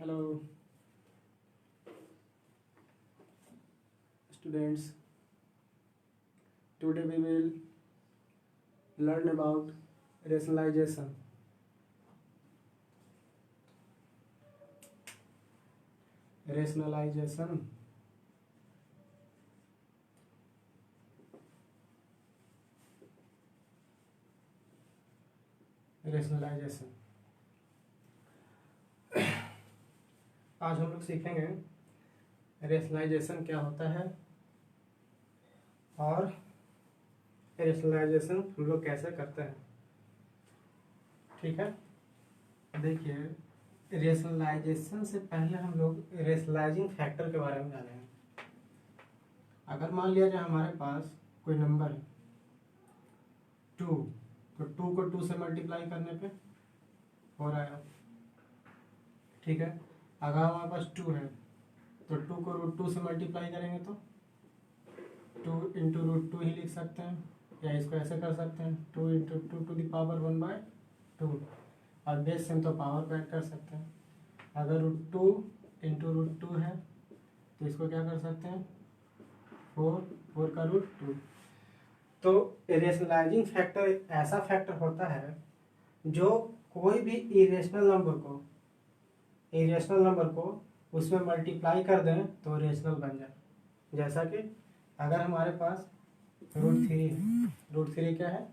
Hello, students. Today we will learn about rationalization. Rationalization. Rationalization. आज हम लोग सीखेंगे रेशनलाइजेशन क्या होता है और रेशनलाइजेशन हम लोग कैसे करते हैं। ठीक है, देखिए रेशनलाइजेशन से पहले हम लोग रेशनलाइजिंग फैक्टर के बारे में जानेंगे। अगर मान लिया जाए हमारे पास कोई नंबर है 2, तो 2 को 2 से मल्टीप्लाई करने पे हो रहा है। ठीक है, अगर हमारे पास 2 है तो 2 को √2 से मल्टीप्लाई करेंगे तो 2 इंटू √2 ही लिख सकते हैं, या इसको ऐसे कर सकते हैं 2 इंटू 2 टू द पावर 1/2, और बेस से हम तो पावर को ऐड कर सकते हैं। अगर √2 इंटू √2 है तो इसको क्या कर सकते हैं 4 का √2। तो रेशनलाइजिंग फैक्टर एक ऐसा फैक्टर होता है जो कोई भी इरेशनल नंबर को उसमें मल्टीप्लाई कर दें तो रेशनल बन जाए। जैसा कि अगर हमारे पास √3 है, √3 क्या है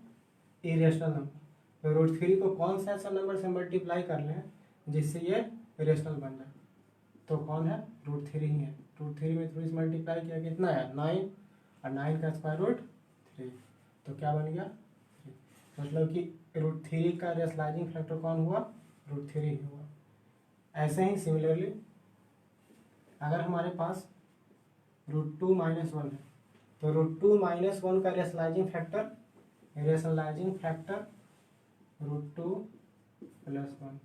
इरेशनल नंबर, √3 को कौन सा ऐसा नंबर से मल्टीप्लाई कर लें जिससे ये रेशनल बन जाए, तो कौन है √3 ही है। √3 में 3 से मल्टीप्लाई किया कितना है 9, और 9 का स्क्वायर रूट 3, तो क्या बन गया 3। मतलब कि √3 का रेशनलाइजिंग फैक्टर कौन हुआ √3 ही हुआ। ऐसे ही सिमिलरली अगर हमारे पास √2 - 1 है तो √2 - 1 का रेशनलाइजिंग फैक्टर √2 + 1।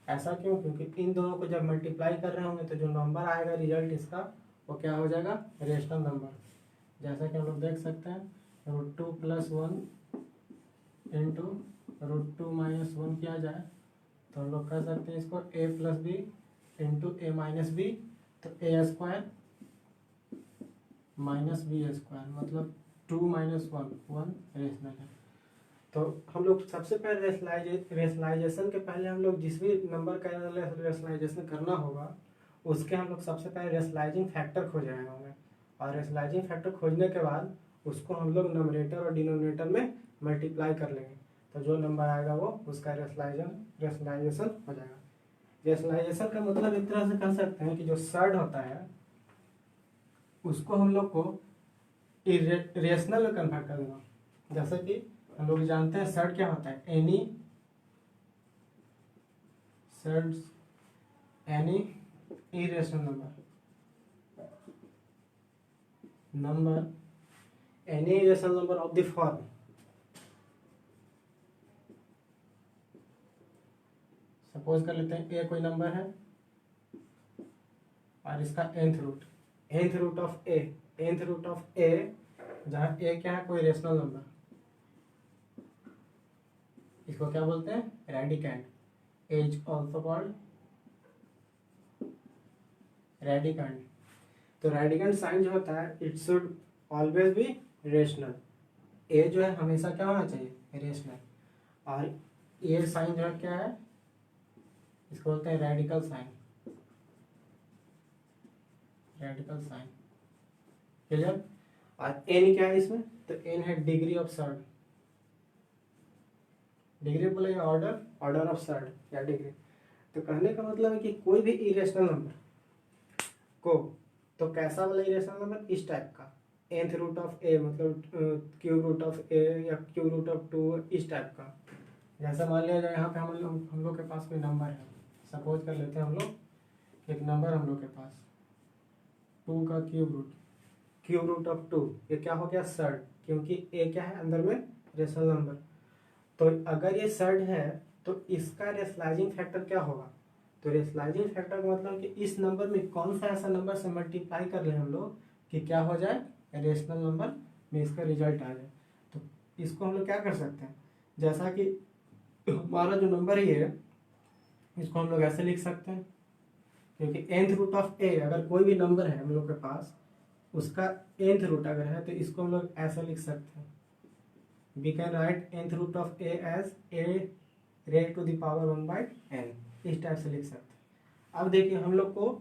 ऐसा क्यों? क्योंकि इन दोनों को जब मल्टीप्लाई कर रहे होंगे तो जो नंबर आएगा रिजल्ट इसका वो क्या हो जाएगा रेशनल नंबर। जैसा कि हम लोग देख सकते हैं √2 + 1 इंटू √2 - 1 किया जाए तो हम लोग कर सकते हैं इसको a + b into a - b, तो a² - b², मतलब 2 - 1 रेशनल है। तो हम लोग सबसे पहले रेशनलाइजेशन के पहले हम लोग जिस भी नंबर का रेशनलाइजेशन करना होगा उसके हम लोग सबसे पहले रेशनलाइजिंग फैक्टर खोज रहे होंगे, और रेशनलाइजिंग फैक्टर खोजने के बाद उसको हम लोग नंबरेटर और डिनोमिनेटर में मल्टीप्लाई कर लेंगे, तो जो नंबर आएगा वो उसका रेशनलाइजेशन हो जाएगा। रेशनलाइजेशन का मतलब एक तरह से कह सकते हैं कि जो सर्ड होता है उसको हम लोग को रेशनल में कन्वर्ट कर देना। जैसे कि हम लोग जानते हैं सर्ड क्या होता है any irrational number of the form, suppose कर लेते हैं ए कोई नंबर है और इसका nth रूट ऑफ ए, जहाँ ए क्या है कोई रेशनल नंबर, इसको क्या बोलते हैं radicand, is also called radicand. तो रेडिकैंड साइन जो होता है it should always be rational. A जो है हमेशा क्या होना चाहिए रेशनल, और ए साइन जो है क्या है इसको बोलते हैं रेडिकल साइन। क्लियर? और एन क्या है इसमें, तो एन है डिग्री ऑफ सर्ड, डिग्री बोले ऑर्डर ऑफ सर्ड या डिग्री। तो कहने का मतलब है कि कोई भी इरेशनल नंबर को, तो कैसा वाला इरेशनल नंबर इस टाइप का nth रूट ऑफ ए, मतलब क्यूब रूट ऑफ ए या क्यूब रूट ऑफ 2 इस टाइप का। जैसा मान लिया जाए यहाँ पे हम लोग के पास कोई नंबर है, सपोज कर लेते हैं हम लोग एक नंबर हम लोग के पास 2 का क्यूब रूट ऑफ 2, ये क्या हो गया सर्ड, क्योंकि ए क्या है अंदर में रेशनल नंबर। तो अगर ये सर्ड है तो इसका रेशनलाइजिंग फैक्टर क्या होगा, तो रेशनलाइजिंग फैक्टर का मतलब कि इस नंबर में कौन सा ऐसा नंबर से मल्टीप्लाई कर ले हम लोग कि क्या हो जाए रेशनल नंबर में इसका रिजल्ट आ जाए। तो इसको हम लोग क्या कर सकते हैं, जैसा कि हमारा जो नंबर ही है इसको हम लोग ऐसे लिख सकते हैं क्योंकि nth रूट ऑफ a अगर कोई भी नंबर है हम लोग के पास, उसका nth रूट अगर है तो इसको हम लोग ऐसा लिख सकते हैं, we can write nth root of a as a raise to the power 1/n, इस टाइप से लिख सकते हैं। अब देखिए हम लोग को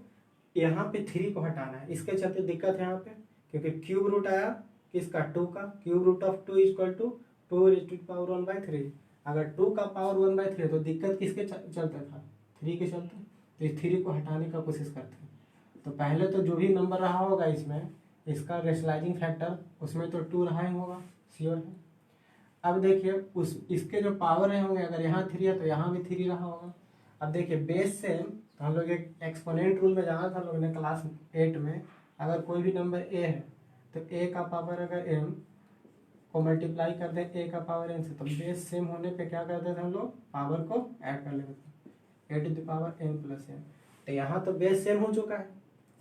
यहाँ पे 3 को हटाना है, इसके चलते दिक्कत है यहाँ पे, क्योंकि क्यूब रूट आया किसका, 2 का, cube root of 2 equal to 2 raise to the power 1/3। अगर 2 का पावर 1/3 तो दिक्कत किसके चलते था, 3 के चलते, तो इस 3 को हटाने का कोशिश करते हैं। तो पहले तो जो भी नंबर रहा होगा इसमें, इसका रेशनलाइजिंग फैक्टर उसमें तो 2 रहा ही होगा, श्योर है। अब देखिए उस इसके जो पावर है होंगे, अगर यहाँ 3 है तो यहाँ भी 3 रहा होगा। अब देखिए बेस सेम, तो हम लोग एक एक्सपोनेंट रूल में जाना था हम लोग ने क्लास 8 में, अगर कोई भी नंबर a है तो a का पावर अगर m को मल्टीप्लाई कर दें a का पावर n से, तो बेस सेम होने पे क्या करते थे हम लोग, पावर को ऐड कर लेते थे, a to the power n plus m। तो यहाँ तो बेस सेम हो चुका है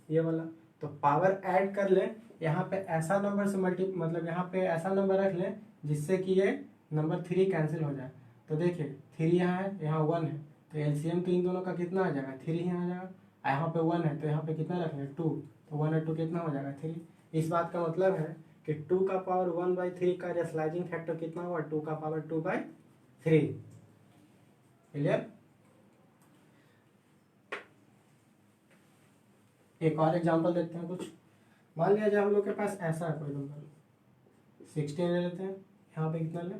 ये वाला, तो पावर ऐड कर लें, यहाँ पे ऐसा नंबर से मतलब यहाँ पे ऐसा नंबर रख लें जिससे कि ये नंबर 3 कैंसिल हो जाए। तो देखिए 3 यहाँ है, यहाँ 1 है, तो एलसीएम तो इन दोनों का कितना आ जाएगा, 3 ही आ जाएगा। यहाँ पे 1 है तो यहाँ पे कितना रखेंगे, 2, तो 1 और 2 कितना हो जाएगा, 3। इस बात का मतलब है कि 2 का पावर 1/3 का रेशनलाइजिंग फैक्टर कितना हुआ, 2 का पावर 2/3। क्लियर। एक और एग्जांपल देखते हैं कुछ। मान लिया जाए हम लोग के पास ऐसा है कोई नंबर 16 ले लेते हैं, यहाँ पे कितना ले,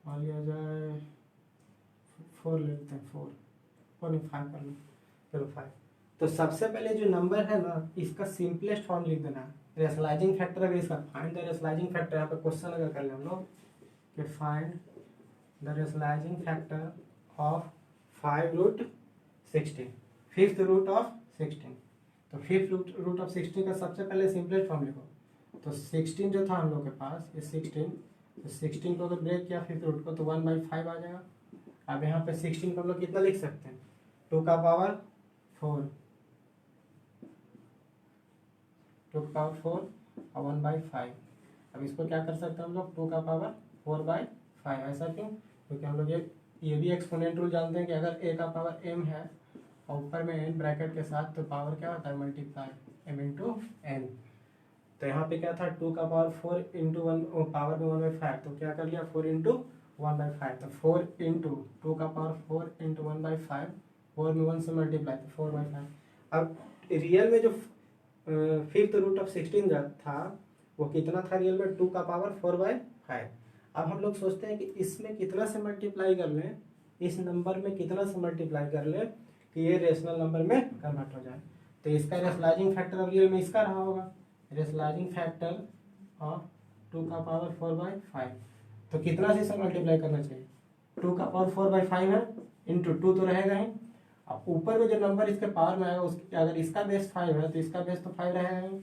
मान लिया जाए 4 ले लेते हैं, 4 नहीं 5 कर लो, चलो 5। तो सबसे पहले जो नंबर है ना, इसका सिंपलेस्ट फॉर्म लिख देना है, रेशनलाइजिंग फैक्टर अगर इसका फाइंड द रेशनलाइजिंग फैक्टर, यहाँ पे क्वेश्चन अगर कर ले हम लोग कि find the rationalising factor of 5 root 16, 5th root of 16। तो 5th रूट ऑफ 16 का सबसे पहले सिंपलेस्ट फॉर्म लिखो। तो 16 जो था हम लोग के पास, ये 16, तो 16 को अगर ब्रेक किया 5th रूट को तो 1/5 आ जाएगा। अब यहाँ पे 16 को हम लोग कितना लिख सकते हैं, 2 का पावर 4, 2 का पावर 4 और 1/5। अब इसको क्या कर सकते हैं हम लोग, 2 का पावर 4/5। ऐसा क्यों, क्योंकि हम लोग ये भी एक्सपोनेंट रूल जानते हैं कि अगर a का पावर m है और ऊपर में n ब्रैकेट के साथ, तो पावर क्या होता है, मल्टीप्लाई m इंटू n। तो यहाँ पे क्या था, 2 का पावर 4 इंटू 1, पावर में 1/5, तो क्या कर लिया 4 इंटू 1/5, तो 4 इंटू 2 का पावर 4 इंटू 1/5, 4 में 1 से मल्टीप्लाई, तो 4/5। अब रियल में जो 5th रूट ऑफ 16 था वो कितना था रियल में, 2 का पावर 4/5। अब हम लोग सोचते हैं कि इसमें कितना से मल्टीप्लाई कर लें, इस नंबर में कितना से मल्टीप्लाई कर लें कि ये रेशनल नंबर में कन्वर्ट हो जाए। तो इसका रेशनलाइजिंग फैक्टर अब रियल में इसका रहा होगा, रेशनलाइजिंग फैक्टर ऑफ 2 का पावर 4/5। तो कितना से इसे मल्टीप्लाई करना चाहिए, 2 का पावर 4/5 है इंटू 2 तो रहेगा ही। अब ऊपर में जो नंबर इसके पावर में आएगा उसकी, अगर इसका बेस 5 है तो इसका बेस तो 5 रहेगा ही।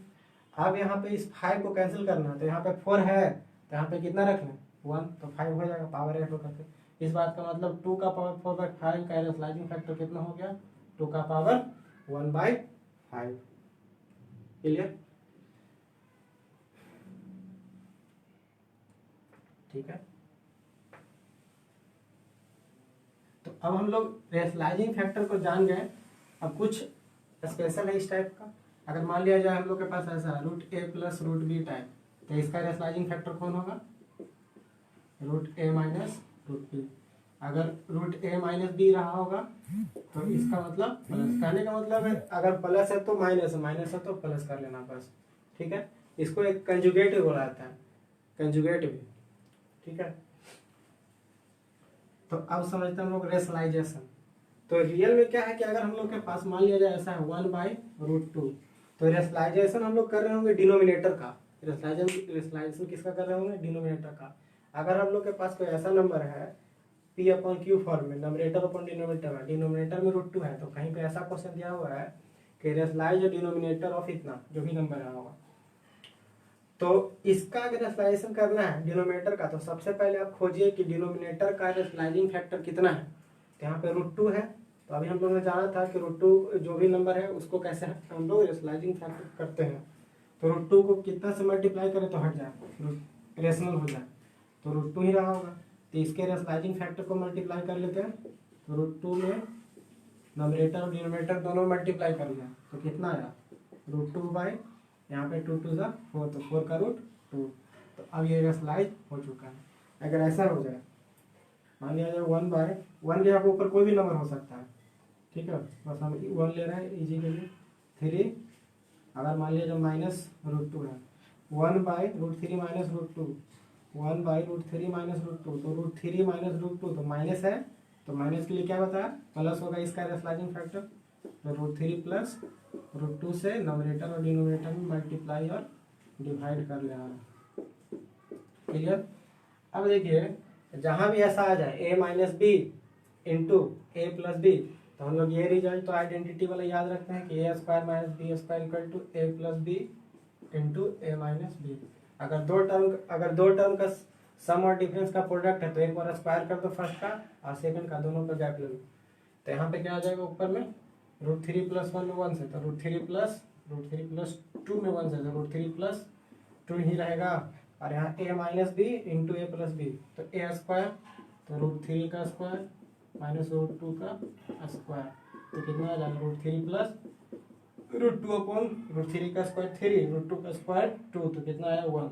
अब यहाँ पे इस 5 को कैंसिल करना है, तो यहाँ पे 4 है तो यहाँ पे कितना रखना है, 1, तो 5 हो जाएगा, पावर ऐड होकर के। इस बात का मतलब 2 का पावर 4/5 का रेशनलाइजिंग फैक्टर कितना हो गया, 2 का पावर 1/5। क्लियर, ठीक है। तो अब हम लोग रेशनलाइजिंग फैक्टर को जान गए। अब कुछ स्पेशल है इस टाइप का, अगर मान लिया जाए हम लोग के पास ऐसा √a प्लस √b टाइप, तो इसका रेशनलाइजिंग फैक्टर कौन होगा, √a माइनस √b। अगर √a माइनस b रहा होगा तो इसका मतलब प्लस, कहने का मतलब है अगर प्लस है तो माइनस है, माइनस है तो प्लस कर लेना बस, ठीक है। इसको एक कंजुगेट भी बोला जाता है, कंजुगेट भी, ठीक है। तो अब समझते हैं हम लोग रेशनलाइजेशन। तो रियल में क्या है कि अगर हम लोग के पास मान लिया जाए ऐसा है 1/√2, तो रेशनलाइजेशन हम लोग कर रहे होंगे डिनोमिनेटर का, रेशनलाइजेशन किसका कर रहे होंगे, डिनोमिनेटर का। अगर हम लोग के पास कोई ऐसा नंबर है p/q फॉर्म में, नंबरेटर अपॉन डिनोमिनेटर है, डिनोमिनेटर में √2 है, तो कहीं पे ऐसा क्वेश्चन दिया हुआ है कि रेशनलाइज डिनोमिनेटर ऑफ इतना, जो भी नंबर है होगा, तो इसका अगर रेशनलाइजेशन करना है डिनोमिनेटर का, तो सबसे पहले आप खोजिए कि डिनोमिनेटर का रेशनलाइजिंग फैक्टर कितना है। तो यहाँ पे √2 है, तो अभी हम लोगों ने जाना था कि √2 जो भी नंबर है उसको कैसे हम लोग रेशनलाइजिंग फैक्टर करते हैं। तो √2 को कितना से मल्टीप्लाई करें तो हट जाए, रेशनल हो जाए, तो √2 ही रहा होगा। तो इसके रेशनलाइजिंग फैक्टर को मल्टीप्लाई कर लेते हैं, तो √2 में नॉमिनेटर और डिनोमिनेटर दोनों मल्टीप्लाई कर लिया तो कितना आया √2 यहाँ पे 2 2 ज़ा 4 तो 4 का रूट 2। तो अब ये रेशनलाइज हो चुका है। अगर ऐसा हो जाए मान लिया जाए 1/1 के यहाँ पे ऊपर कोई भी नंबर हो सकता है, ठीक है, बस हम 1 ले रहे हैं इजी के लिए। 3 अगर मान लिया जाए -√2 है 1/√3 -√2 1/√3 -√2 तो √3 -√2 तो माइनस है, तो माइनस के लिए क्या बताया प्लस होगा इसका रेशनलाइजिंग फैक्टर। तो √3 प्लस √2 से नॉमिनेटर और डिनोमिनेटर में मल्टीप्लाई और डिवाइड कर लेना है। क्लियर। अब देखिए जहाँ भी ऐसा आ जाए a minus B into A plus B तो हम लोग ये रिजल्ट तो आइडेंटिटी वाला याद रखते हैं कि a² - b² equal to a plus B into a minus B. अगर दो टर्म का सम और डिफरेंस का प्रोडक्ट है तो एक बार स्क्वायर कर दो फर्स्ट का और सेकंड का, दोनों का गैप ले लो। तो यहाँ पे क्या आ जाएगा ऊपर में √3 + 1 में 1 से तो √3 + 2 में 1 से तो √3 + 2 ही रहेगा। और यहाँ a minus B into A plus B तो a² तो √3 का स्क्वायर -√2 का स्क्वायर तो कितना आ जाएगा √3 + √2 अपॉन √3 का स्क्वायर 3 √2 का स्क्वायर 2 तो कितना आया 1।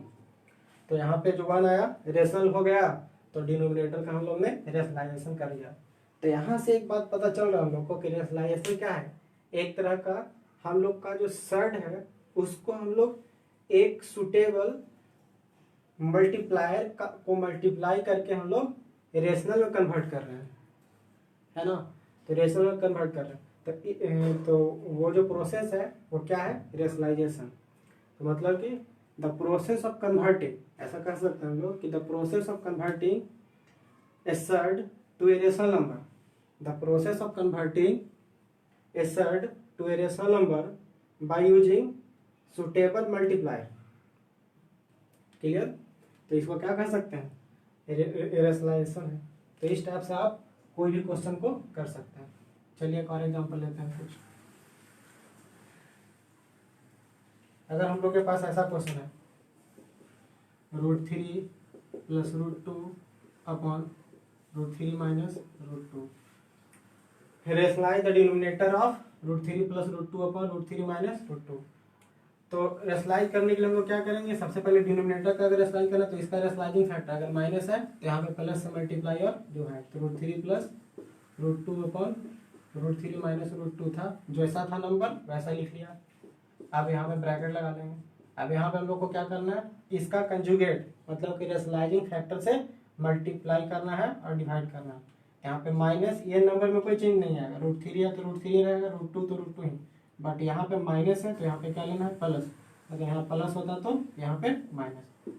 तो यहाँ पे जो 1 आया रेशनल हो गया तो डिनोमिनेटर का हम लोग ने रेशनलाइजेशन कर लिया। तो यहाँ से एक बात पता चल रहा है हम लोग को कि रेशनलाइजेशन क्या है, एक तरह का हम लोग का जो सर्ड है उसको हम लोग एक सुटेबल मल्टीप्लायर को मल्टीप्लाई करके हम लोग रेशनल में कन्वर्ट कर रहे हैं, है ना। तो रेशनल में कन्वर्ट कर रहे हैं तो वो जो प्रोसेस है वो क्या है रेशनलाइजेशन। तो मतलब कि द प्रोसेस ऑफ कन्वर्टिंग, ऐसा कह सकते हैं हम लोग कि the process of converting a surd to a rational number, the process of converting a surd to a rational number by using suitable multiplier. Clear. तो इसको क्या कह सकते हैं रेशनलाइजेशन है। तो इस टाइप से आप कोई भी क्वेश्चन को कर सकते हैं। चलिए एक और एग्जांपल लेते हैं कुछ। अगर हम लोग के पास ऐसा क्वेश्चन है √3 + √2 upon √3 - √2 rationalise the denominator of √3 + √2 upon √3 - √2। तो रेशनलाइज करने के लिए हम लोग क्या करेंगे, सबसे पहले डिनोमिनेटर का अगर रेशनलाइज करना तो इसका रेशनलाइजिंग फैक्टर अगर माइनस है तो यहाँ पे प्लस से मल्टीप्लाई और डिवाइड तो √3 + √2 अपॉन √3 - √2 था, जैसा था नंबर वैसा लिख लिया। अब यहाँ पे ब्रैकेट लगा लेंगे। अब यहाँ पे हम लोग को क्या करना है, इसका कंजुगेट मतलब कि रेशनलाइजिंग फैक्टर से मल्टीप्लाई करना है और डिवाइड करना है। यहाँ पे माइनस, ये नंबर में कोई चेंज नहीं आएगा, √3 है तो √3 रहेगा, √2 तो √2 ही, बट यहाँ पे माइनस है तो यहाँ पे क्या लेना है प्लस, अगर यहाँ प्लस होता तो यहाँ पे माइनस।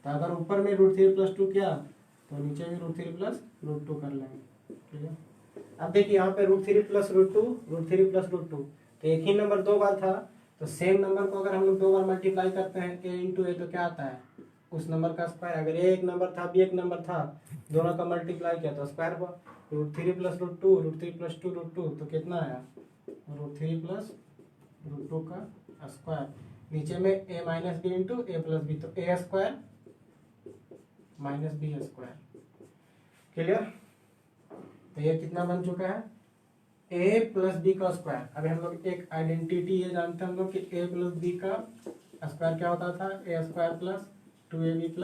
तो अगर ऊपर में √3 + 2 किया तो नीचे में √3 + √2 कर लेंगे। ठीक है। अब देखिए यहाँ पे √3 + √2 तो एक ही नंबर दो बार था, तो सेम नंबर को अगर हम लोग दो बार मल्टीप्लाई करते हैं a × a तो क्या आता है उस नंबर का स्क्वायर। अगर a एक नंबर था b एक नंबर था, दोनों का मल्टीप्लाई किया तो स्क्वायर हुआ। √3 + √2 √3 + 2 √2 तो कितना आया √3 + √2 का स्क्वायर, नीचे में a minus B into A plus B तो a² - b²। क्लियर। तो ये कितना बन चुका है a + b का स्क्वायर। अभी हम लोग एक आइडेंटिटी ये जानते हैं हम लोग कि a + b का स्क्वायर क्या होता था a² + 2ab +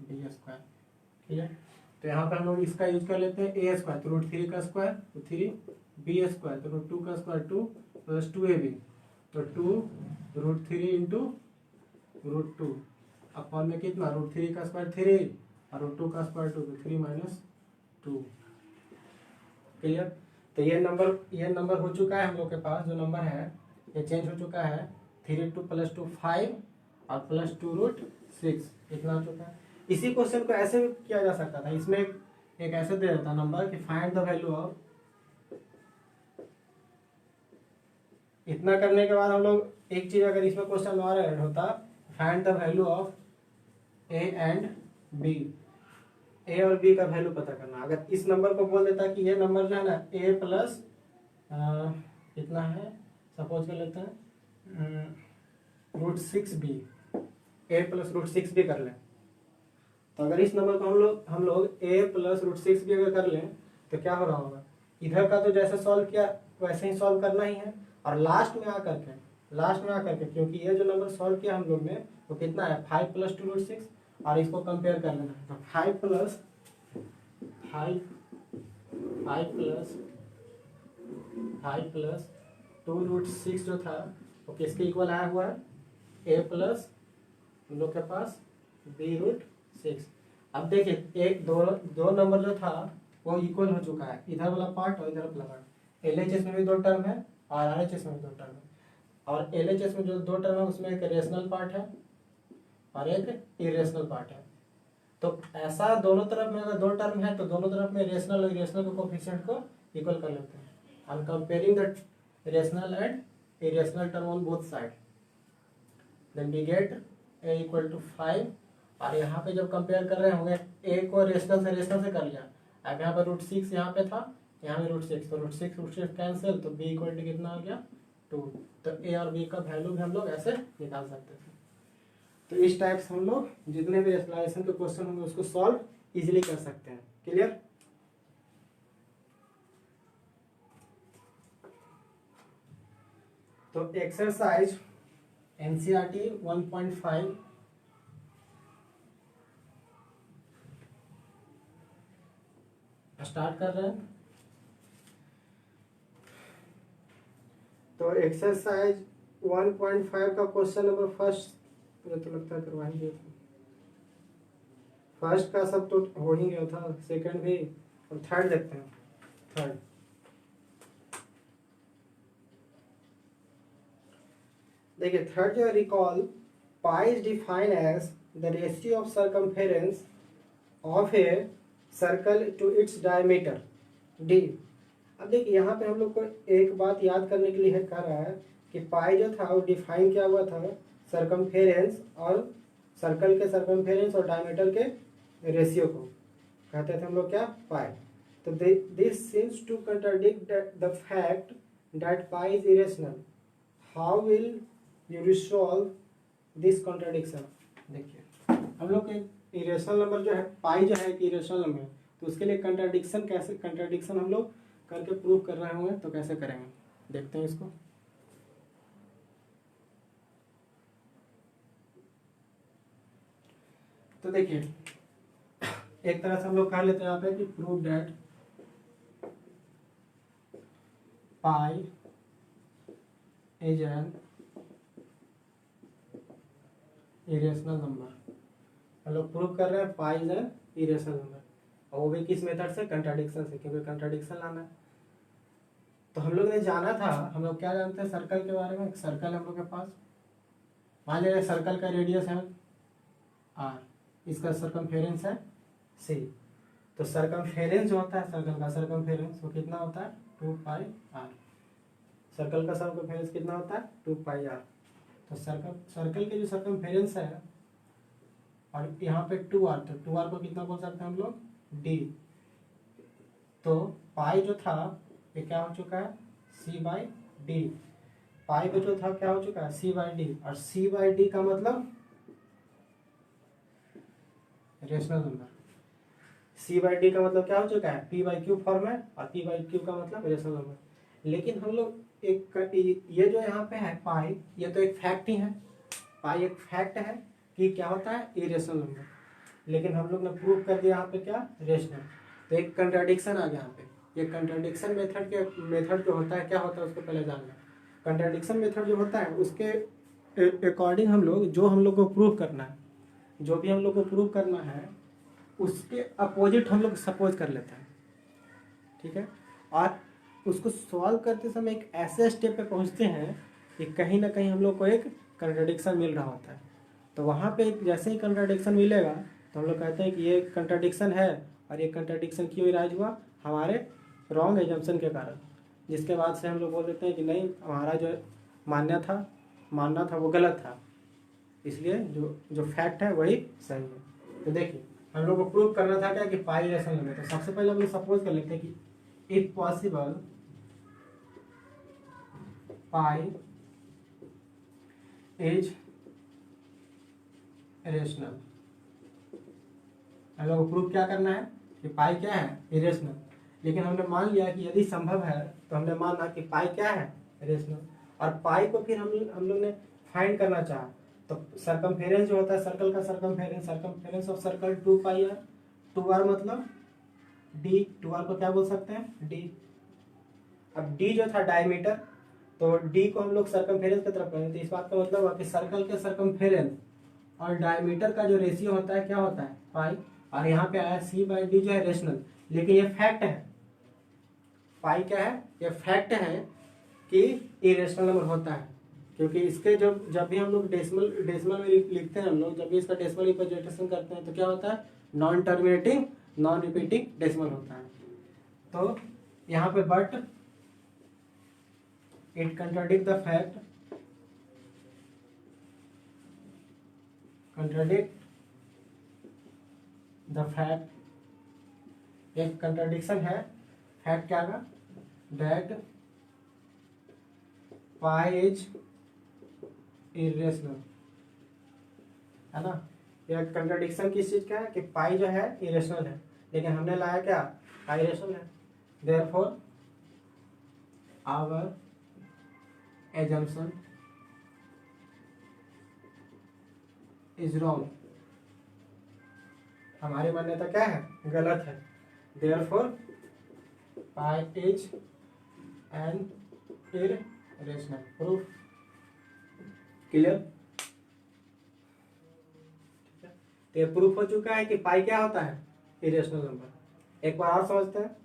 b²। ठीक है। तो यहाँ पर हम लोग इसका यूज कर लेते हैं a² तो √3 का स्क्वायर तो 3, b² तो √2 का स्क्वायर 2 + 2ab तो 2 √3 × √2 अपॉन में कितना √3 का स्क्वायर 3 और √2 का स्क्वायर 2 तो 3 - 2। क्लियर। तो ये नंबर हो चुका है हम लोग के पास, जो नंबर है ये चेंज हो चुका है 3 + 2 + 2 5 और +2 √6 इतना हो चुका है। इसी क्वेश्चन को ऐसे भी किया जा सकता था, इसमें एक ऐसे दे देता नंबर कि फाइंड द वैल्यू ऑफ, इतना करने के बाद हम लोग एक चीज अगर इसमें क्वेश्चन और ऐड होता find the value of a and b, a और b का वैल्यू पता करना। अगर इस नंबर को बोल देता कि ये नंबर जो है ना a प्लस कितना है, सपोज कर लेते हैं √6b, a + √6b कर लें। तो अगर इस नंबर को हम लोग a + √6b अगर कर लें तो क्या हो रहा होगा इधर का तो जैसे सॉल्व किया वैसे ही सॉल्व करना ही है। और लास्ट में आकर के क्योंकि ये जो नंबर सॉल्व किया हम लोग ने वो कितना है 5 + 2√6 और इसको कंपेयर कर लेना है। तो 5 + 2√6 जो था वो किसके इक्वल आया हुआ है a प्लस हम लोग के पास b√6। अब देखिए एक दो नंबर जो था वो इक्वल हो चुका है, इधर वाला पार्ट और इधर वाला पार्ट। LHS में भी 2 टर्म है और RHS में भी 2 टर्म है। और LHS में जो 2 टर्म है उसमें एक रेशनल पार्ट है और एक इरेशनल पार्ट है। तो ऐसा दोनों तरफ में अगर 2 टर्म है तो दोनों तरफ में रेशनल और इरेशनल के कोएफिशिएंट को इक्वल कर लेते हैं। I am comparing the rational and irrational term on both side, then we get a = 5। और यहाँ पे जब कंपेयर कर रहे होंगे a को रेशनल से कर लिया। अब यहाँ पर √6 यहाँ पे था, यहाँ पे √6, तो √6 कैंसिल, तो b = कितना आ गया 2। तो a और b का वैल्यू भी हम लोग ऐसे निकाल सकते थे। तो इस टाइप से हम लोग जितने भी रेशनलाइजेशन के क्वेश्चन होंगे उसको सॉल्व इजीली कर सकते हैं। क्लियर? तो एक्सरसाइज NCERT 1.5 स्टार्ट कर रहे हैं। तो एक्सरसाइज 1.5 का क्वेश्चन नंबर फर्स्ट मुझे तो लगता है करवा ही गया था। फर्स्ट का सब तो हो ही गया था, सेकंड भी, और थर्ड देखते हैं। थर्ड देखिए, थर्ड जो recall pi is defined as the ratio of circumference of a circle to its diameter d। अब देखिए यहाँ पे हम लोग को एक बात याद करने के लिए कह रहा है कि पाई जो था वो डिफाइन किया हुआ था सर्कमफेरेंस और सर्कल के सर्कमफेरेंस और डायमीटर के रेशियो को कहते थे हम लोग क्या पाई। तो this seems to contradict the fact that pi is irrational. How will you resolve this contradiction? देखिए हम लोग के इरेशनल नंबर जो है पाई जो है कि इरेशनल नंबर, तो उसके लिए कंट्राडिक्शन हम लोग करके प्रूव कर रहे होंगे। तो कैसे करेंगे देखते हैं इसको। तो देखिए एक तरह से हम लोग कर लेते हैं यहाँ पे कि prove that pi is an irrational number. हम लोग प्रूव कर रहे हैं पाई इज एन इरेशनल नंबर, और वो भी किस मेथड से? कंट्राडिक्शन से, क्योंकि कंट्राडिक्शन लाना है। तो हम लोग ने जाना था, हम लोग क्या जानते हैं सर्कल के बारे में? एक सर्कल हम लोग के पास, मान लीजिए सर्कल का रेडियस है r, इसका सर्कमफेरेंस है c। तो सर्कमफेरेंस जो होता है सर्कल का सर्कमफेरेंस वो कितना होता है 2πr। सर्कल का सर्कमफेरेंस कितना होता है 2πr। तो सर्कल के जो सर्कमफेरेंस है और यहाँ पे 2r, तो 2r को कितना बोल सकते हैं हम लोग d। तो पाई जो था ये क्या हो चुका है c/d। पाई को जो था क्या हो चुका है c/d, और c/d का मतलब रेशनल नंबर। c/d का मतलब क्या हो चुका है p/q फॉर्म है, और p/q का मतलब रेशनल नंबर। लेकिन हम लोग ये जो यहाँ पे है पाई, ये तो एक फैक्ट ही है, पाई एक फैक्ट है कि क्या होता है इरेशनल नंबर। लेकिन हम लोग ने प्रूव कर दिया यहाँ पे क्या रेशनल। तो एक कंट्राडिक्शन आ गया यहाँ पे। ये कंट्राडिक्शन मेथड जो होता है क्या होता है उसको पहले जानना। कंट्राडिक्शन मेथड जो होता है उसके अकॉर्डिंग हम लोग को प्रूव करना है, जो भी हम लोग को प्रूव करना है उसके अपोजिट हम लोग सपोज कर लेते हैं, ठीक है। और उसको सॉल्व करते समय एक ऐसे स्टेप पे पहुंचते हैं कि कहीं ना कहीं हम लोग को एक कंट्राडिक्शन मिल रहा होता है। तो वहाँ पे जैसे ही कंट्राडिक्शन मिलेगा तो हम लोग कहते हैं कि ये कंट्राडिक्शन है, और ये कंट्राडिक्शन क्यों इराज हुआ? हमारे रॉन्ग एजम्पशन के कारण। जिसके बाद से हम लोग बोल देते हैं कि नहीं, हमारा जो मानना था वो गलत था, इसलिए जो फैक्ट है वही सही है। तो देखिए हम लोग को प्रूव करना था क्या कि पाई रेशनल नंबर। तो सबसे पहले हम लोग सपोज कर लेते हैं कि if possible pi is rational. हम लोग को प्रूव क्या करना है कि पाई क्या है इरेशनल। लेकिन हमने मान लिया कि यदि संभव है तो हमने माना कि पाई क्या है, रेशनल। और पाई को फिर हम लोग ने फाइंड करना चाहा, तो सरकमफेरेंस जो होता है सर्कल का, circumference of circle 2 pi R. 2 R मतलब डी, 2 आर को क्या बोल सकते हैं, डी। अब डी जो था डायमीटर, तो डी को हम लोग सरकमफेरेंस की तरफ करेंगे, तो इस बात का मतलब है कि सर्कल के सरकमफेरेंस और डायमीटर का जो रेशियो होता है क्या होता है, पाई। और यहाँ पे आया सी बाई डी जो है रेशनल, लेकिन ये फैक्ट है, पाई क्या है, ये फैक्ट है कि इरेशनल नंबर होता है, क्योंकि इसके जब भी हम लोग डेसिमल में लिखते हैं, हम लोग जब भी इसका डेसिमल रिप्रेजेंटेशन करते हैं तो क्या होता है, non terminating non repeating decimal होता है। तो यहाँ पे but it contradict the fact, एक कंट्राडिक्शन है, फैक्ट क्या था, दैट पाई इज इरेशनल, है ना। यह कंट्राडिक्शन किस चीज का है कि पाई जो है इरेशनल है, लेकिन हमने लाया क्या, पाई रेशनल है। Therefore our assumption is wrong, हमारी मान्यता क्या है, गलत है। Therefore pi is an irrational, proof clear. तो ये प्रूफ हो चुका है कि पाई क्या होता है, इरेशनल नंबर। एक बार और समझते हैं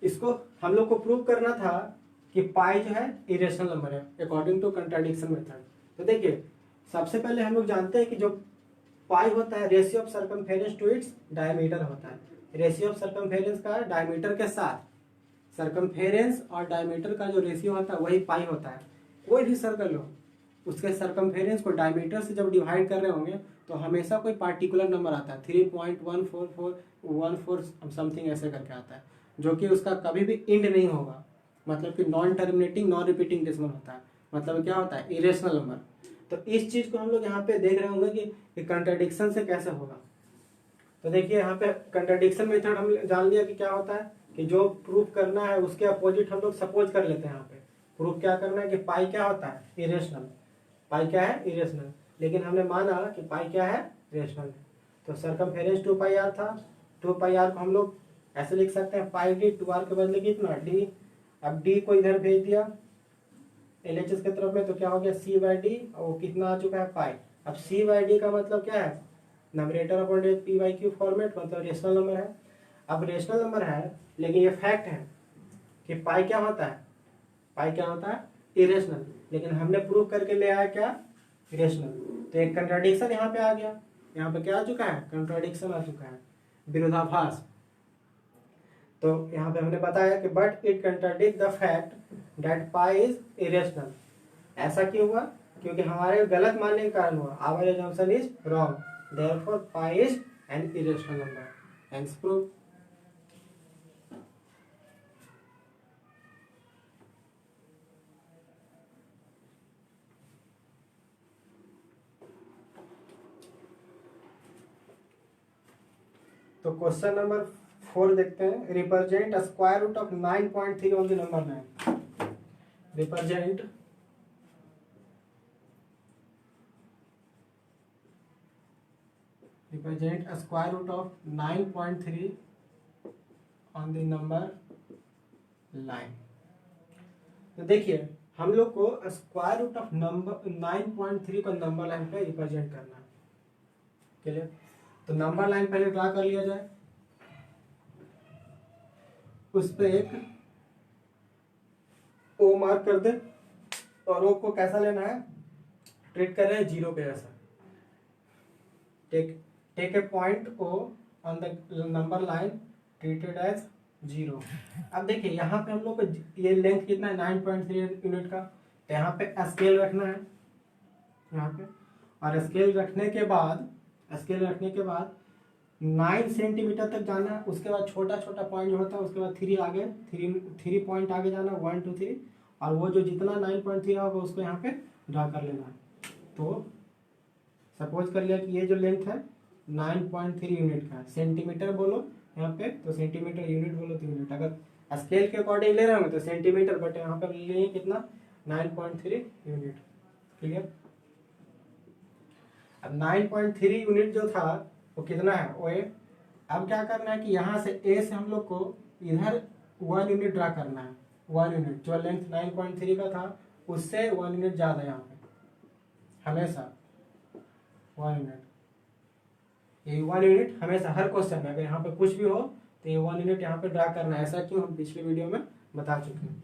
इसको। हम लोग को प्रूव करना था कि पाई जो है इरेशनल नंबर है अकॉर्डिंग टू कंट्राडिक्शन मेथड। तो देखिए सबसे पहले हम लोग जानते हैं कि जो पाई होता है ratio of circumference to its diameter होता है। रेशियो ऑफ सरकमफेरेंस का डायमीटर के साथ, सरकमफेरेंस और डायमीटर का जो रेशियो होता है वही पाई होता है। कोई भी सर्कल हो, उसके सरकमफेरेंस को डायमीटर से जब डिवाइड कर रहे होंगे तो हमेशा कोई पार्टिकुलर नंबर आता है, 3.14414 समथिंग ऐसे करके आता है, जो कि उसका कभी भी इंड नहीं होगा, मतलब कि non terminating non repeating decimal होता है, मतलब क्या होता है, इरेशनल नंबर। तो इस चीज को हम लोग यहाँ पे देख रहे होंगे कि कंट्राडिक्शन से कैसे होगा। तो देखिए यहाँ पे कंट्राडिक्शन मेथड हम जान लिया कि क्या होता है, कि जो प्रूफ करना है उसके अपोजिट हम लोग सपोज कर लेते हैं। यहाँ पे प्रूफ क्या करना है कि पाई क्या होता है, इरेशनल। पाई क्या है, इरेशनल, लेकिन हमने माना कि पाई क्या है, रेशनल। तो सरकमफेरेंस 2 पाई आर था, 2 पाई आर को हम लोग ऐसे लिख सकते हैं, पाई डी, 2 आर के बदले कितना, डी। अब डी को इधर भेज दिया एलएचएस की तरफ में, तो क्या हो गया, सी बाई डी, और वो कितना आ चुका है, पाई। अब सी बाई डी का मतलब क्या है, numerator upon P by Q format, मतलब रेशनल नंबर है। अब रेशनल नंबर है, लेकिन ये फैक्ट है कि पाई क्या होता है, पाई क्या होता है, इरेशनल, लेकिन हमने प्रूव करके ले आया क्या, रेशनल। तो एक कंट्राडिक्शन यहाँ पे आ गया, यहाँ पे क्या आ चुका है, कंट्राडिक्शन आ चुका है, विरोधाभास। तो यहाँ पे हमने बताया कि but it contradict the fact that pi is irrational. ऐसा क्यों हुआ, क्योंकि हमारे गलत मानने के कारण हुआ, our assumption is wrong, therefore pi is an irrational number, hence proof. तो क्वेश्चन नंबर 4 देखते हैं, represent square root of 9.3 on the number 9। Represent square root of 9.3 on the number line. तो देखिए हम लोग को स्क्वायर रूट ऑफ नंबर 9.3 को number line पे रिप्रेजेंट करना है, क्लियर। तो नंबर लाइन पहले ड्रा कर लिया जाए, उस पर एक ओ मार्क कर दे, और ओ को कैसा लेना है, ट्रीट कर रहे हैं जीरो के जैसा। Take a point O on the number line treated as zero. अब देखिए यहाँ पे हम लोग को ये लेंथ कितना है, 9.3 यूनिट का, तो यहाँ पे स्केल रखना है यहाँ पे, और स्केल रखने के बाद 9 सेंटीमीटर तक जाना है। उसके बाद छोटा छोटा पॉइंट जो होता है उसके बाद 3 आगे, 3 पॉइंट आगे जाना, 1 2 3, और वो जो जितना 9.3 होगा उसको यहाँ पे ड्रा कर लेना है। तो सपोज कर लिया कि ये जो लेंथ है 9.3 यूनिट का है, सेंटीमीटर बोलो यहाँ पे, तो सेंटीमीटर यूनिट बोलो तो यूनिट। अगर स्केल के अकॉर्डिंग ले रहे होंगे तो सेंटीमीटर, बट यहाँ पे लेंगे कितना 9.3 यूनिट। क्लियर। अब 9.3 यूनिट जो था वो कितना है, ओ ए। अब क्या करना है कि यहाँ से ए से हम लोग को इधर 1 यूनिट ड्रा करना है। 1 यूनिट जो लेंथ 9.3 का था उससे 1 यूनिट ज्यादा, यहाँ पे हमेशा 1 यूनिट, ये 1 यूनिट हमेशा हर क्वेश्चन में अगर यहाँ पे कुछ भी हो तो ये 1 यूनिट यहाँ पे ड्रा करना है। ऐसा क्यों, हम पिछले वीडियो में बता चुके हैं।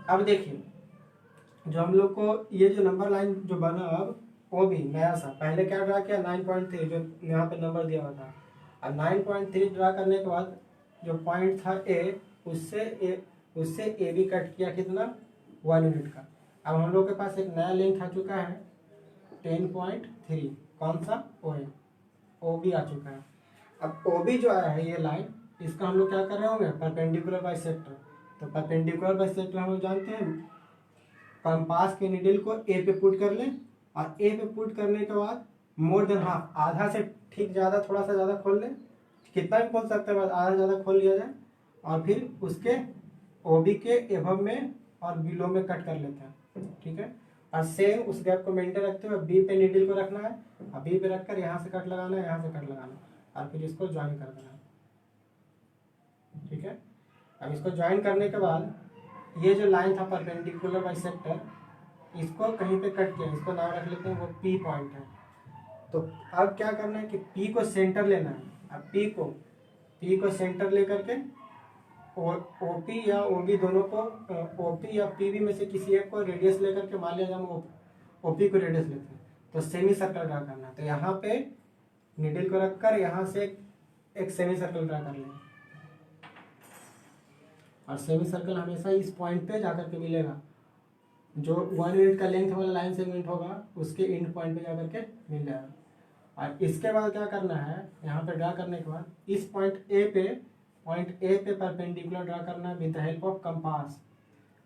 अब देखिए जो हम लोग को ये जो नंबर लाइन जो बना, अब वो भी नया सा, पहले क्या ड्रा किया 9.3 जो यहाँ पे नंबर दिया हुआ था। अब 9.3 ड्रा करने के बाद जो पॉइंट था ए, उससे ए भी कट किया कितना 1 यूनिट का। अब हम लोग के पास एक नया लेंथ आ चुका है 10.3, कौन सा, ओ ए, ओ बी आ चुका है। अब ओ बी जो आया है ये लाइन, इसका हम लोग क्या कर रहे होंगे, परपेंडिकुलर बाइसेक्टर। तो परपेंडिकुलर बाइसेक्टर हम लोग जानते हैं, कंपास के निडल को ए पे पुट कर लें, और ए पे पुट करने के बाद मोर देन हाफ, आधा से ठीक ज़्यादा, थोड़ा सा ज़्यादा खोल लें, कितना भी खोल सकते हैं, बस आधा ज़्यादा खोल लिया जाए, और फिर उसके ओबी के एबव में और बिलो में कट कर लेते हैं। ठीक है। और सेम उस गैप को मेंटेन रखते हुए बी पे निडल को रखना है, और बी पे रखकर यहाँ से कट लगाना है, यहाँ से कट लगाना है, और फिर इसको ज्वाइन कर देना है। ठीक है। अब इसको ज्वाइन करने के बाद ये जो लाइन था परपेंडिकुलर बाइसेक्टर, इसको कहीं पे कट किया, इसको नाम रख लेते हैं, वो पी पॉइंट है। तो अब क्या करना है कि पी को सेंटर लेना है। अब पी को सेंटर लेकर के ओपी या ओबी दोनों को, ओपी या पीबी में से किसी एक को रेडियस लेकर के, मान लिया हम ओपी को रेडियस लेते हैं, तो सेमी सर्कल ड्रा करना है। तो यहाँ पे निडल को रखकर यहाँ से एक सेमी सर्कल ड्रा कर लेंगे, और सेमी सर्कल हमेशा इस पॉइंट पे जाकर के मिलेगा, जो 1 यूनिट का लेंथ वाला लाइन सेगमेंट होगा उसके एंड पॉइंट पे जाकर के मिल जाएगा। और इसके बाद क्या करना है, यहाँ पे ड्रा करने के बाद इस पॉइंट ए पे परपेंडिकुलर ड्रा करना है with the help of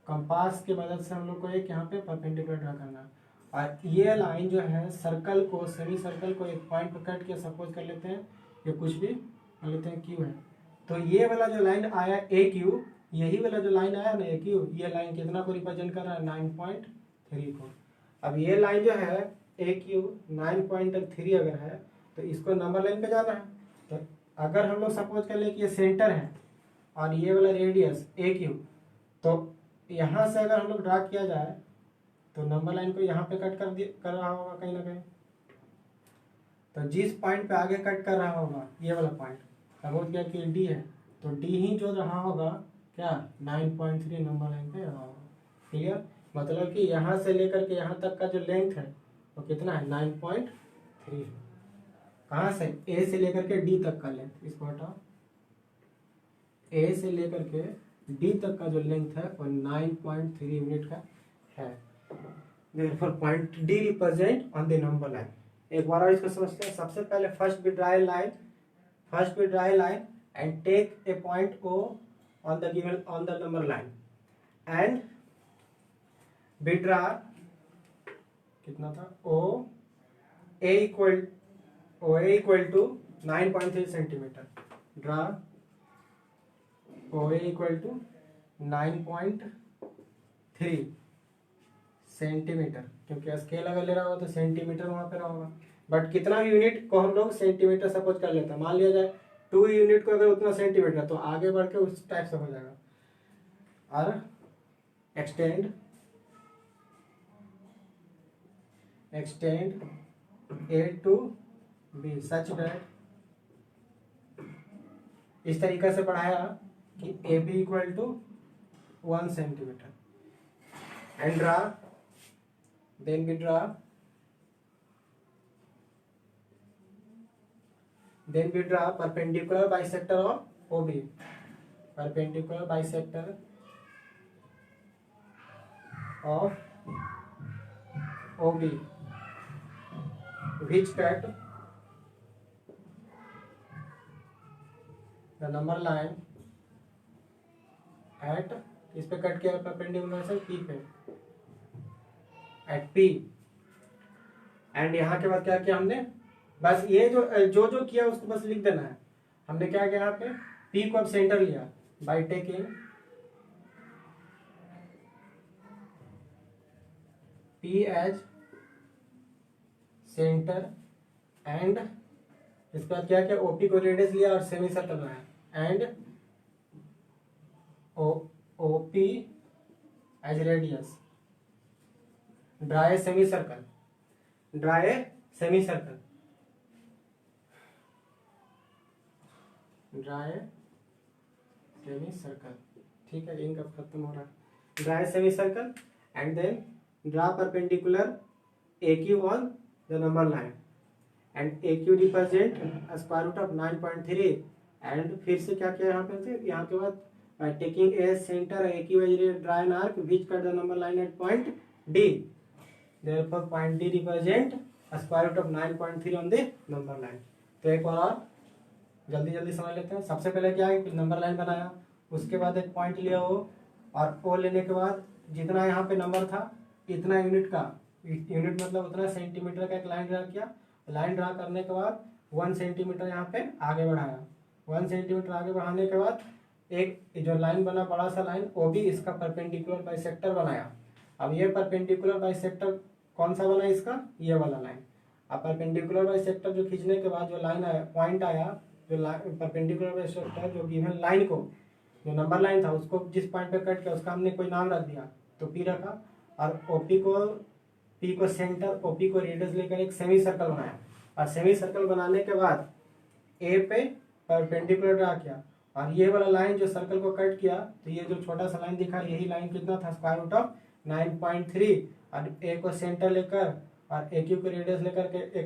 compass के मदद से हम लोग को एक यहाँ पे परपेंडिकुलर ड्रा करना है। और ये लाइन जो है सर्कल को, सेमी सर्कल को एक पॉइंट पर कट के, सपोज कर लेते हैं ये कुछ भी मान लेते हैं क्यू है, तो ये वाला जो लाइन आया ए क्यू, यही वाला जो लाइन आया ना ए क्यू, ये लाइन कितना को रिप्रेजेंट कर रहा है 9.3 को। अब ये लाइन जो है ए क्यू 9.3 अगर है तो इसको नंबर लाइन पे जाना है। तो अगर हम लोग सपोज कर ले कि ये सेंटर है और ये वाला रेडियस ए क्यू, तो यहाँ से अगर हम लोग ड्रा किया जाए तो नंबर लाइन को यहाँ पे कट कर रहा होगा कहीं ना कहीं। तो जिस पॉइंट पे आगे कट कर रहा होगा ये वाला पॉइंट, सपोज किया कि डी है, तो डी ही जो रहा होगा क्या 9.3 नंबर लाइन पे रहा होगा। क्लियर। मतलब कि यहाँ से लेकर के यहाँ तक का जो लेंथ है वो कितना है 9.3 है। कहाँ से, ए से लेकर के डी तक का लेंथ, इसको हटाओ, ए से लेकर के डी तक का जो लेंथ है वो 9.3 यूनिट का है। Therefore point D represent on the number line। एक बार और इसको समझते हैं। सबसे पहले first we draw a line and take a point O on the number line, and we draw कितना था OA equal to 9.3 centimetre. Draw OA equal to 9.3 centimetre, क्योंकि स्केल अगर ले रहा होगा तो सेंटीमीटर वहां पे रहा होगा, बट कितना यूनिट को हम लोग सेंटीमीटर सपोज कर लेते हैं। मान लिया जाए 2 यूनिट को अगर उतना सेंटीमीटर, तो आगे बढ़ के उस टाइप से हो जाएगा। और extend A to B such that, इस तरीके से पढ़ाया कि A B equal to 1 centimetre, and draw, then we draw perpendicular bisector of OB, perpendicular bisector of OB which cut the number line at, इस पे कट किया perpendicular से P पे, एट P। एंड यहाँ के बाद क्या किया हमने, बस ये जो किया उसको बस लिख देना है। हमने क्या किया यहाँ पे, पी को अब सेंटर लिया by taking P as centre and इसके बाद क्या किया, ओपी को रेडियस लिया और सेमी सर्कल बनाया and OP as radius, draw semi circle, draw semi circle, draw semi circle, ठीक है, इनका खत्म हो रहा है, draw semi circle and then draw perpendicular AQ on the number line and AQ represent square root of 9.3 and फिर से क्या किया यहाँ पे से, यहाँ के बाद by taking as center AQ as a dry arc which cut the number line at point D, therefore point D represent a square root of 9.3 on the number line। तो एक बार और जल्दी जल्दी समझ लेते हैं। सबसे पहले क्या है, नंबर लाइन बनाया, उसके बाद एक पॉइंट लिया O, और O लेने के बाद जितना यहाँ पे नंबर था इतना यूनिट का, यूनिट मतलब उतना सेंटीमीटर का एक लाइन ड्रा किया, लाइन ड्रा करने के बाद 1 सेंटीमीटर यहाँ पे आगे बढ़ाया, 1 सेंटीमीटर आगे बढ़ाने के बाद एक जो लाइन बना बड़ा सा लाइन OB, इसका परपेंडिकुलर बाइसेक्टर बनाया। अब ये परपेंडिकुलर बाइसेक्टर कौन सा बना इसका, ये वाला लाइन। अब परपेंडिकुलर बाइसेक्टर जो खींचने के बाद जो लाइन आया, पॉइंट आया, जो परपेंडिकुलर बाइसेक्टर जो गिवन लाइन को, जो नंबर लाइन था उसको जिस पॉइंट पे कट किया उसका हमने कोई नाम रख दिया, तो P रखा, और P को सेंटर, OP को रेडियस लेकर एक सेमी सर्कल बनाया, और सेमी सर्कल बनाने के बाद A पे परपेंडिकुलर ड्रा किया, और ये वाला लाइन जो सर्कल को कट किया, तो ये जो छोटा सा लाइन दिखा, यही लाइन कितना था, स्क्वायर रूट ऑफ 9.3, और A को सेंटर लेकर और AQ को रेडियस लेकर के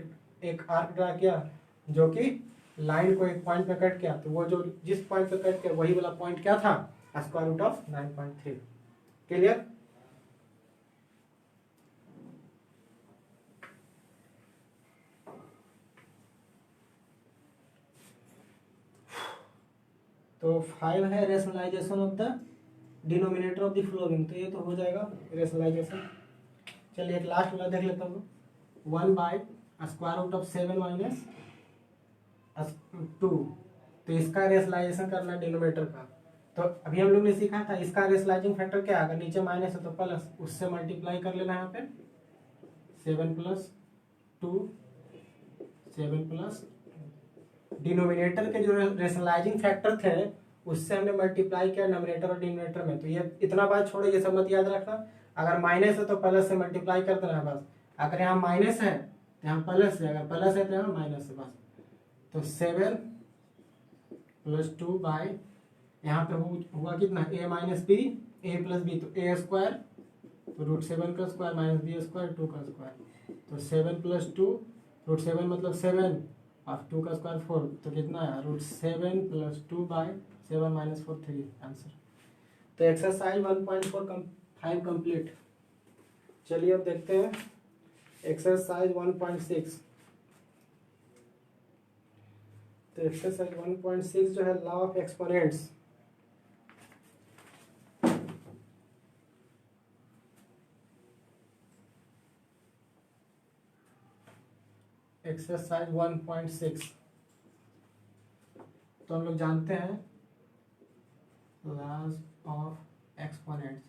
एक आर्क ड्रा किया, जो कि लाइन को एक पॉइंट पे कट किया, तो वो जो जिस पॉइंट पे कट किया वही वाला पॉइंट क्या था, स्क्वायर रूट ऑफ 9.3। क्लियर? तो 5 है rationalisation of the denominator of the following, तो ये तो हो जाएगा रेशनलाइजेशन। चलिए एक लास्ट वाला देख लेता हूँ, 1 by square root of 7 minus 2, तो इसका रेशनलाइजेशन करना है डिनोमिनेटर का। तो अभी हम लोग ने सीखा था इसका रेशनलाइजिंग फैक्टर क्या है, अगर नीचे माइनस है तो प्लस, उससे मल्टीप्लाई कर लेना है यहाँ पे 7 + 2, 7 + डिनोमिनेटर के जो रेशनलाइजिंग फैक्टर थे उससे हमने मल्टीप्लाई किया नोमिनेटर और डिनोमिनेटर में। तो ये इतना बात छोड़ो, ये सब मत याद रखना, अगर माइनस है तो प्लस से मल्टीप्लाई कर देना है बस, अगर यहाँ माइनस है तो यहाँ प्लस है, अगर प्लस है तो यहाँ माइनस है बस। तो 7 + 2 बाय, यहाँ पे हुआ कितना, a - b, a + b, तो a स्क्वायर, तो √7 का स्क्वायर माइनस b स्क्वायर 2 का स्क्वायर, तो 7 + 2, √7 मतलब 7 और 2 का स्क्वायर 4, तो कितना है, √7 + 2 बाय 7 - 4 3 आंसर। तो एक्सरसाइज 1.5 कंप्लीट। चलिए अब देखते हैं एक्सरसाइज 1.6। तो एक्सरसाइज 1.6 जो है लॉ ऑफ एक्सपोनेंट्स, एक्सरसाइज 1.6। तो हम लोग जानते हैं लॉज ऑफ एक्सपोनेंट्स,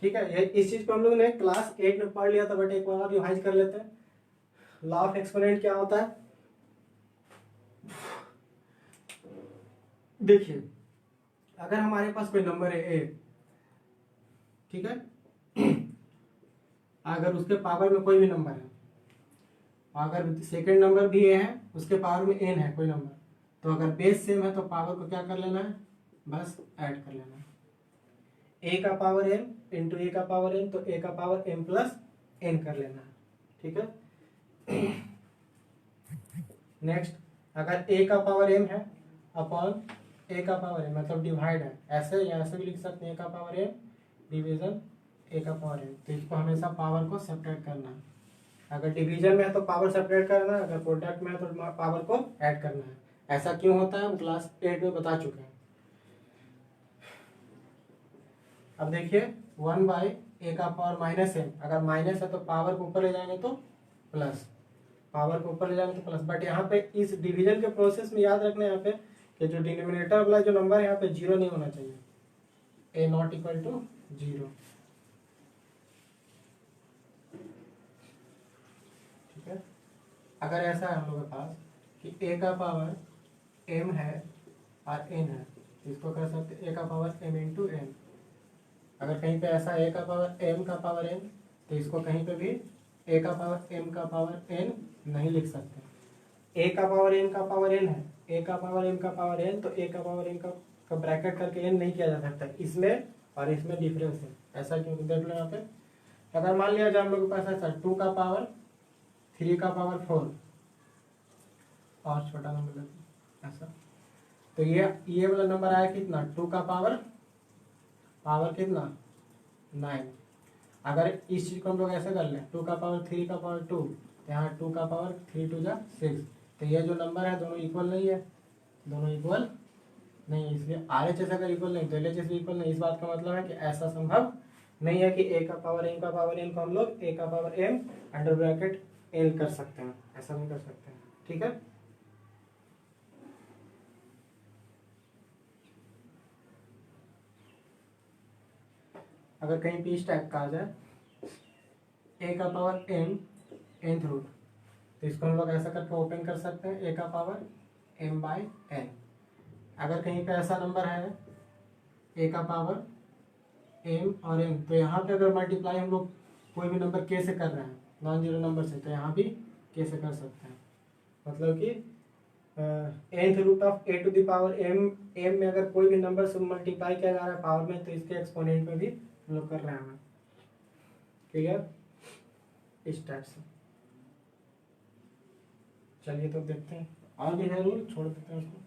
ठीक है। ये इस चीज को हम लोग ने क्लास 8 में पढ़ लिया था, बट एक बार और रिवाइज कर लेते हैं। लॉ ऑफ एक्सपोनेंट क्या होता है, देखिए अगर हमारे पास कोई नंबर है a, ठीक है, अगर उसके पावर में कोई भी नंबर है, अगर सेकंड नंबर भी a है, उसके पावर में n है कोई नंबर, तो अगर बेस सेम है तो पावर को क्या कर लेना है, बस ऐड कर लेना है। a का पावर m इंटू a का पावर n, तो a का पावर m + n कर लेना है, ठीक है। नेक्स्ट, अगर a का पावर m है अपॉन a का पावर m, मतलब डिवाइड है, ऐसे या ऐसे भी लिख सकते हैं, a का पावर m डिवीजन a का पावर m, तो इसको हमेशा पावर को सेपरेट करना है। अगर डिवीजन में है तो पावर सेपरेट करना है, अगर प्रोडक्ट में है तो पावर को ऐड करना है। ऐसा क्यों होता है हम क्लास 8 में बता चुके हैं। अब देखिए 1 बाय a का पावर -m, अगर माइनस है तो पावर को ऊपर ले जाएंगे तो प्लस, पावर को ऊपर ले जाएंगे तो प्लस, बट यहाँ पे इस डिवीजन के प्रोसेस में याद रखना यहाँ पे कि जो डिनोमिनेटर वाला जो नंबर है यहाँ पे 0 नहीं होना चाहिए, ए नॉट इक्वल टू 0। ठीक है, अगर ऐसा है हम लोग के पास कि ए का पावर m है और n है, इसको कर सकते हैं a का पावर m इंटू n। अगर कहीं पे ऐसा a का पावर m का पावर n, तो इसको कहीं पे भी a का पावर m का पावर n नहीं लिख सकते। a का पावर n का पावर n है, a का पावर m का पावर n, तो a का पावर n का ब्रैकेट करके n नहीं किया जा सकता। इसमें और इसमें डिफरेंस है, ऐसा क्योंकि देख लो यहाँ पे। अगर मान लिया जाए हम लोग के पास ऐसा 2 का पावर 3 का पावर 4 और छोटा नंबर ऐसा, तो ये वाला नंबर आया कितना, 2 का पावर कितना 9। अगर इस चीज को हम लोग ऐसे कर लें 2 का पावर 3 का पावर 2, तो यहाँ 2 का पावर 3 2 जा 6, तो ये जो नंबर है दोनों इक्वल नहीं है, दोनों इक्वल नहीं है, इसलिए RHS अगर इक्वल नहीं तो LHS भी इक्वल नहीं। इस बात का मतलब है कि ऐसा संभव नहीं है कि a का पावर m का पावर n को हम लोग a का power m under bracket n कर सकते हैं, ऐसा नहीं कर सकते हैं। ठीक है, अगर कहीं भी इस टाइप का आ जाए a का पावर m nth रूट, तो इसको हम लोग ऐसा करके ओपन कर सकते हैं a का पावर m बाई n। अगर कहीं पे ऐसा नंबर है a का पावर m और n, तो यहाँ पे अगर मल्टीप्लाई हम लोग कोई भी नंबर k से कर रहे हैं नॉन जीरो नंबर से, तो यहाँ भी k से कर सकते हैं। मतलब कि nth root of a to the power m में अगर कोई भी नंबर से मल्टीप्लाई किया जा रहा है पावर में, तो इसके एक्सपोनेंट में भी हम लोग कर रहे हैं। क्लियर, इस टाइप से। चलिए तो देखते हैं, और भी है रूल, छोड़ देते हैं उसको।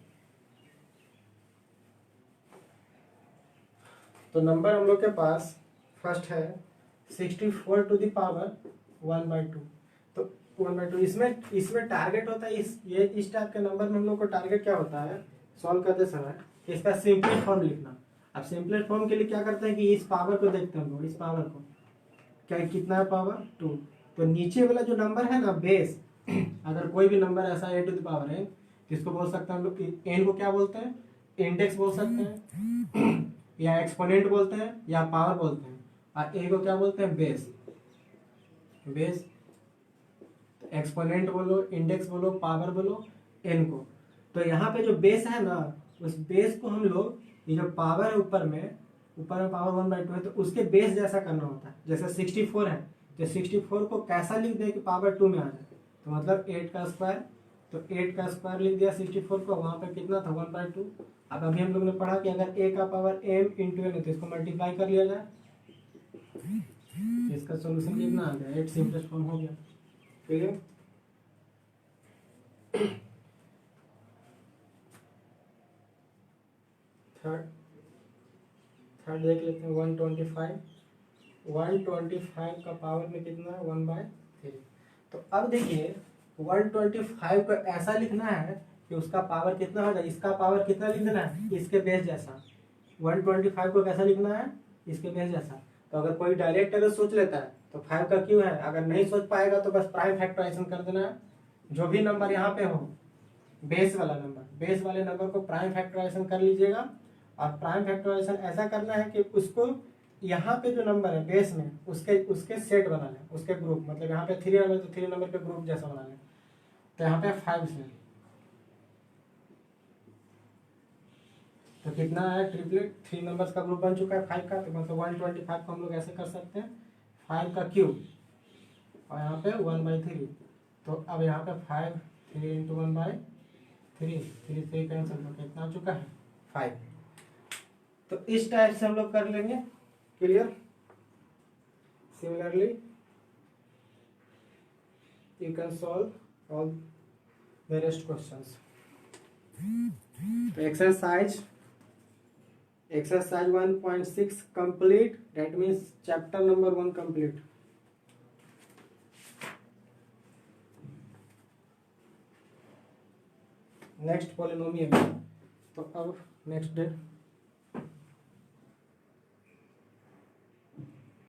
तो नंबर हम लोग के पास फर्स्ट है 64 टू द पावर 1/2। तो 1/2 इसमें टारगेट होता है, इस टाइप के नंबर में हम लोग को टारगेट क्या होता है सॉल्व करते समय, इसका सिंपल फॉर्म लिखना। अब सिंपल फॉर्म के लिए क्या करते हैं कि इस पावर को देखते हैं हम लोग, इस पावर को क्या कितना है पावर 2, तो नीचे वाला जो नंबर है ना बेस, अगर कोई भी नंबर ऐसा a टू द पावर है, इसको बोल सकते हैं हम लोग, n को क्या बोलते हैं, इंडेक्स बोल सकते हैं या एक्सपोनेंट बोलते हैं या पावर बोलते हैं, और a को क्या बोलते हैं बेस। एक्सपोनेंट बोलो, इंडेक्स बोलो, पावर बोलो, n को। तो यहाँ पे जो बेस है ना, उस बेस को हम लोग, ये जो पावर है ऊपर में पावर 1/2 है, तो उसके बेस जैसा करना होता है। जैसे 64 है, तो 64 को कैसा लिख दे कि पावर 2 में आ जाए, तो मतलब 8 का स्क्वायर, तो 8 का स्क्वायर लिख दिया 64 को, वहां पे कितना था 1/2। अब अभी हम लोग ने पढ़ा कि अगर a का पावर m इंटू n है, तो इसको मल्टीप्लाई कर लिया जाए, इसका सोल्यूशन कितना आ गया 8, सिंपलेस्ट फॉर्म हो गया। ठीक है, थर्ड देख लेते हैं 125 का पावर में कितना है 1/3। तो अब देखिए 125 को ऐसा लिखना है कि उसका पावर कितना होगा, इसका पावर कितना लिख देना है इसके बेस जैसा। 125 को कैसा लिखना है, इसके बेस जैसा। तो अगर कोई डायरेक्ट अगर सोच लेता है तो 5 का क्यों है, अगर नहीं सोच पाएगा तो बस प्राइम फैक्टराइजेशन कर देना है। जो भी नंबर यहाँ पे हो बेस वाला नंबर, बेस वाले नंबर को प्राइम फैक्टराइजेशन कर लीजिएगा। और प्राइम फैक्टराइजेशन ऐसा करना है कि उसको यहाँ पे जो नंबर है बेस में उसके सेट बना लें, उसके ग्रुप, मतलब यहाँ पे 3 नंबर तो 3 नंबर के ग्रुप जैसा बना लें। तो यहाँ पे 5 से तो कितना है ट्रिपलेट, 3 नंबर्स का ग्रुप बन चुका है 5 का, तो मतलब 125 को हम लोग ऐसे कर सकते हैं 5 का क्यूब और यहाँ पे 1/3। तो अब यहाँ पे 5 3 इंटू 1/3, 3 से कैंसिल, तो कितना आ चुका है 5। तो इस टाइप से हम लोग कर लेंगे। Clear, similarly you can solve all the rest questions. Exercise 1.6 complete, that means chapter number 1 complete। Next polynomial, तो अब नेक्स्ट डेट